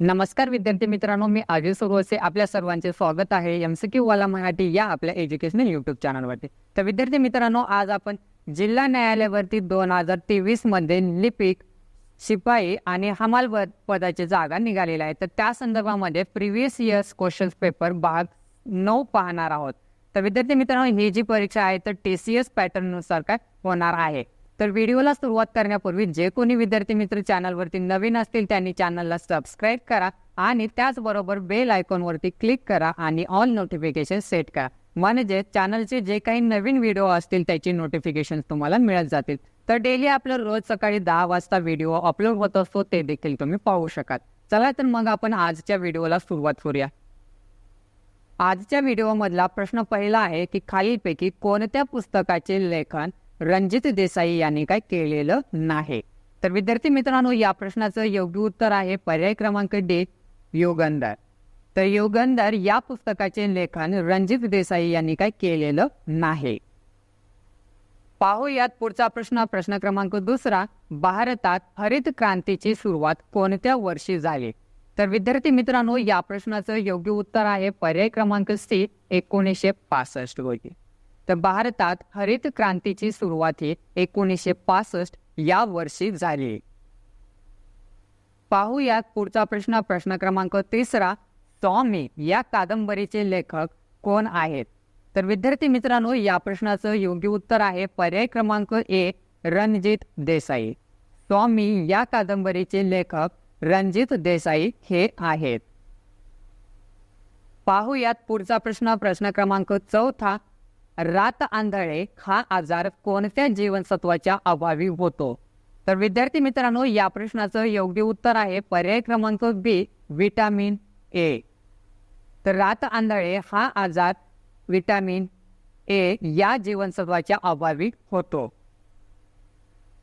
नमस्कार विद्यार्थी मित्रांनो, मी अजय सुरवसे आपल्या सर्वांचे स्वागत आहे एमसीक्यू वाला मराठी या आपल्या एज्युकेशनल यूट्यूब चॅनलवरती। तर विद्यार्थी मित्रांनो, आज आपण जिल्हा न्यायालयावरती 2023 मध्ये लिपिक, शिपाई आणि हमाल पदाची जागा निघालेल्या आहेत। तर त्या संदर्भामध्ये प्रिव्हियस इयर्स क्वेश्चन्स पेपर भाग 9 पाहणार आहोत। तर विद्यार्थी मित्रांनो, ही जी परीक्षा आहे तर TCS पॅटर्न नुसार काय होणार आहे। तर व्हिडिओला सुरुवात करण्यापूर्वी जे कोणी विद्यार्थी मित्र चॅनलवरती नवीन असतील त्यांनी चॅनलला सबस्क्राईब करा आणि त्याचबरोबर बेल आयकॉनवरती क्लिक करा आणि ऑल नोटिफिकेशन सेट करा, म्हणजे चॅनलचे जे काही नवीन व्हिडिओ असतील त्याची नोटिफिकेशन तुम्हाला मिळत जातील। तर डेली आपलं रोज सकाळी 10 वाजता व्हिडिओ अपलोड होत असतो, ते देखील तुम्ही पाहू शकाल। चला तर मग आपण आजच्या व्हिडिओला सुरुवात करूया। आजच्या व्हिडिओमधला प्रश्न पहिला आहे की खालीलपैकी कोणत्या पुस्तकाचे लेखन रणजित देसाई यांनी काय केलेलं नाही। तर विद्यार्थी मित्रांनो, या प्रश्नाचं योग्य उत्तर आहे पर्याय क्रमांक डी, युगंधर। तर युगंधर या पुस्तकाचे लेखन रणजित देसाई यांनी काय केलेलं नाही। पाहूयात पुढचा प्रश्न, प्रश्न क्रमांक दुसरा, भारतात हरित क्रांतीची सुरुवात कोणत्या वर्षी झाली। तर विद्यार्थी मित्रांनो, या प्रश्नाचं योग्य उत्तर आहे पर्याय क्रमांक सी, 1965 रोजी। तर भारतात हरित क्रांतीची सुरुवात ही 1965 या वर्षी झाली। पाहूयात पुढचा प्रश्न, प्रश्न क्रमांक तिसरा, स्वामी या कादंबरीचे लेखक कोण आहेत। तर विद्यार्थी मित्रांनो, या प्रश्नाचं योग्य उत्तर आहे पर्याय क्रमांक ए, रणजित देसाई। स्वामी या कादंबरीचे लेखक रणजित देसाई हे आहेत। पाहूयात पुढचा प्रश्न, प्रश्न क्रमांक चौथा, रात आंधळे हा आजार कोणत्या जीवनसत्वाच्या अभावी होतो। तर विद्यार्थी मित्रांनो, या प्रश्नाचं योग्य उत्तर आहे पर्याय क्रमांक बी, विटामिन ए। तर रात आंधळे हा आजार विटामिन ए या जीवनसत्वाच्या अभावी होतो।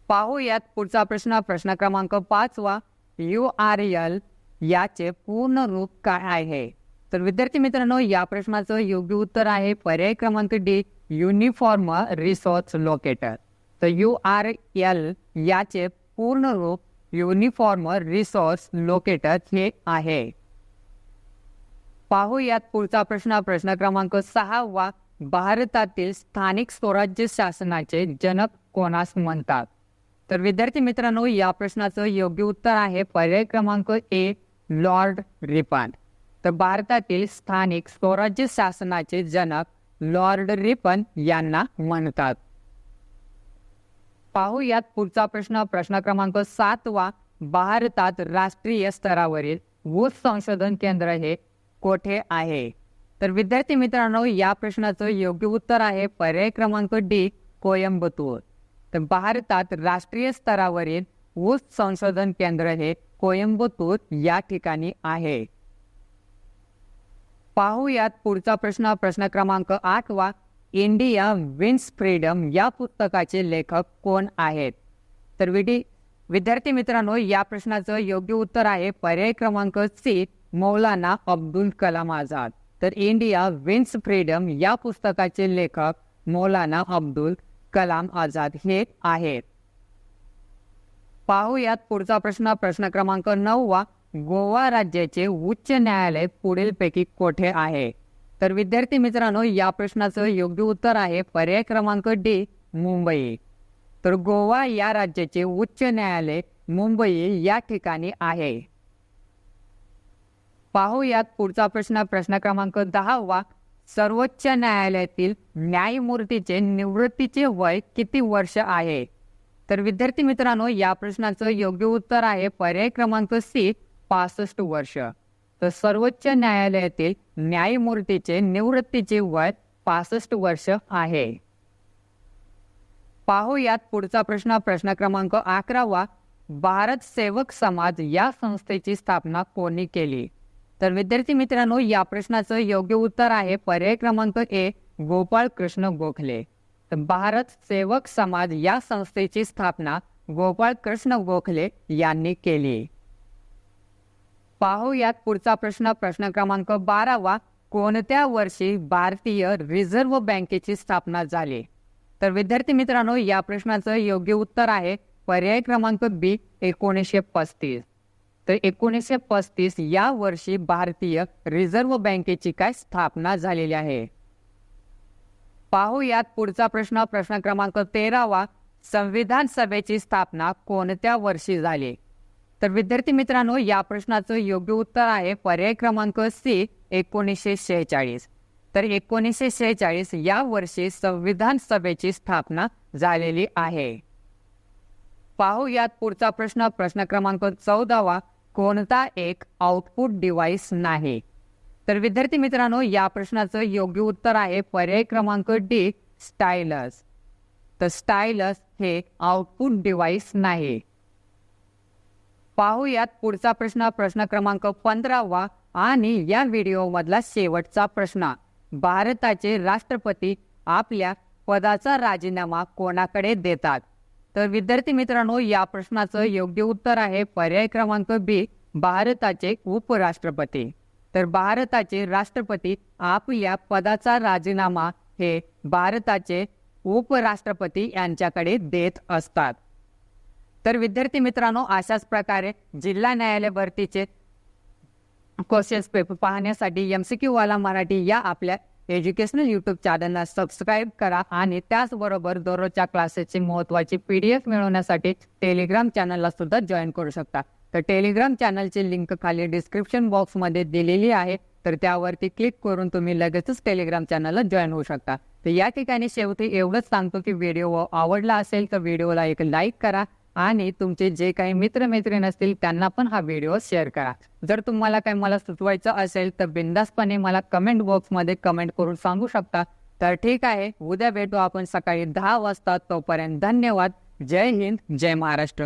पाहूयात पुढचा प्रश्न, प्रश्न क्रमांक पाचवा, URL याचे पूर्ण रूप काय आहे। तर विद्यार्थी मित्रांनो, या प्रश्नाचं योग्य उत्तर आहे पर्याय क्रमांक डी, युनिफॉर्म रिसोर्स लोकेटर। तर URL याचे पूर्ण रूप युनिफॉर्म रिसोर्स लोकेटर हे आहे। पाहूयात पुढचा प्रश्न, प्रश्न क्रमांक सहावा, भारतातील स्थानिक स्वराज्य शासनाचे जनक कोणास म्हणतात। तर विद्यार्थी मित्रांनो, या प्रश्नाचं योग्य उत्तर आहे पर्याय क्रमांक ए, लॉर्ड रिपन। तर भारतातील स्थानिक स्वराज्य शासनाचे जनक लॉर्ड रिपन यांना म्हणतात। पाहूयात पुढचा प्रश्न, प्रश्न क्रमांक सातवा, भारतात राष्ट्रीय स्तरावरील ऊस संशोधन केंद्र हे कोठे आहे। तर विद्यार्थी मित्रांनो, या प्रश्नाचं योग्य उत्तर आहे पर्याय क्रमांक डी, कोयंबतूर। तर भारतात राष्ट्रीय स्तरावरील ऊस संशोधन केंद्र हे कोयंबतूर या ठिकाणी आहे। पाहूयात पुढचा प्रश्न, प्रश्न क्रमांक आठवा, इंडिया विन्स फ्रीडम या पुस्तकाचे लेखक कोण आहेत। तर विद्यार्थी मित्रांनो, या प्रश्नाचं योग्य उत्तर आहे पर्याय क्रमांक सी, मौलाना अब्दुल कलाम आझाद। तर इंडिया विन्स फ्रीडम या पुस्तकाचे लेखक मौलाना अब्दुल कलाम आझाद हे आहेत। पाहूयात पुढचा प्रश्न, प्रश्न क्रमांक 9वा, गोवा राज्याचे उच्च न्यायालय पुढीलपैकी कोठे आहे। तर विद्यार्थी मित्रांनो, या प्रश्नाचं योग्य उत्तर आहे पर्याय क्रमांक डी, मुंबई। तर गोवा या राज्याचे उच्च न्यायालय मुंबई या ठिकाणी आहे। पाहूयात पुढचा प्रश्न, प्रश्न क्रमांक 10वा, सर्वोच्च न्यायालयातील न्यायमूर्तीचे निवृत्तीचे वय किती वर्ष आहे। तर विद्यार्थी मित्रांनो, या प्रश्नाचं योग्य उत्तर आहे पर्याय क्रमांक सी, 65 वर्ष। तर सर्वोच्च न्यायालयातील न्यायमूर्तीचे निवृत्तीचे वय 65 वर्ष आहे। पाहूयात पुढचा प्रश्न, प्रश्न क्रमांक 11वा, भारत सेवक समाज या संस्थेची स्थापना कोणी केली। तर विद्यार्थी मित्रांनो, या प्रश्नाचं योग्य उत्तर आहे पर्याय क्रमांक ए, गोपाळ कृष्ण गोखले। तर भारत सेवक समाज या संस्थेची स्थापना गोपाळ कृष्ण गोखले यांनी केली। पाहूयात पुढचा प्रश्न, प्रश्न क्रमांक 12वा, कोणत्या वर्षी भारतीय रिझर्व्ह बँकेची स्थापना झाली। तर विद्यार्थी मित्रांनो, या प्रश्नाचं योग्य उत्तर आहे पर्याय क्रमांक बी, 1935। तर 1935 या वर्षी भारतीय रिझर्व्ह बँकेची काय स्थापना झालेली आहे? पाहूयात पुढचा प्रश्न. प्रश्न क्रमांक 13वा. संविधान सभेची स्थापना कोणत्या वर्षी झाली? तर विद्यार्थी मित्रांनो, या प्रश्नाचं योग्य उत्तर आहे पर्याय क्रमांक सी, 1946. तर 1946 या वर्षी संविधान सभेची स्थापना झालेली आहे. पाहूयात पुढचा प्रश्न. प्रश्न क्रमांक 14वा. कोणता एक आउटपुट डिव्हाइस नाही? तर विद्यार्थी मित्रांनो, या प्रश्नाचं योग्य उत्तर आहे पर्याय क्रमांक डी, स्टायलस. तर स्टायलस हे आउटपुट डिव्हाइस नाही. पाहूयात पुढचा प्रश्न. प्रश्न क्रमांक 15वा आणि या व्हिडिओमधला शेवटचा प्रश्न. भारताचे राष्ट्रपती आपल्या पदाचा राजीनामा कोणाकडे देतात? तर विद्यार्थी मित्रांनो, या प्रश्नाचं योग्य उत्तर आहे पर्याय क्रमांक बी, भारताचे उपराष्ट्रपती. तर भारताचे राष्ट्रपती आपल्या पदाचा राजीनामा हे भारताचे उपराष्ट्रपती यांच्याकडे देत असतात. तर विद्यार्थी मित्रांनो, अशाच प्रकारे जिल्हा न्यायालय भरतीचे क्वेश्चन्स पेपर पाहण्यासाठी MCQ वाला मराठी या आपल्या एज्युकेशनल यूट्यूब चॅनलला सबस्क्राईब करा आणि त्याचबरोबर दररोजच्या क्लासेसची महत्त्वाची PDF मिळवण्यासाठी टेलिग्राम चॅनलला सुद्धा जॉईन करू शकता. तर टेलिग्राम चॅनलची लिंक खाली डिस्क्रिप्शन बॉक्समध्ये दिलेली आहे. तर त्यावरती क्लिक करून तुम्ही लगेचच टेलिग्राम चॅनलला जॉईन होऊ शकता. तर या ठिकाणी शेवटी एवढंच सांगतो की व्हिडिओ आवडला असेल तर व्हिडिओला एक लाईक करा आणि तुमचे जे काही मित्रमैत्रीण असतील त्यांना पण हा व्हिडिओ शेअर करा. जर तुम्हाला काही मला सुचवायचं असेल तर बिंदासपणे मला कमेंट बॉक्समध्ये कमेंट करून सांगू शकता. तर ठीक आहे, उद्या भेटू आपण सकाळी 10 वाजता. तोपर्यंत धन्यवाद. जय हिंद, जय महाराष्ट्र.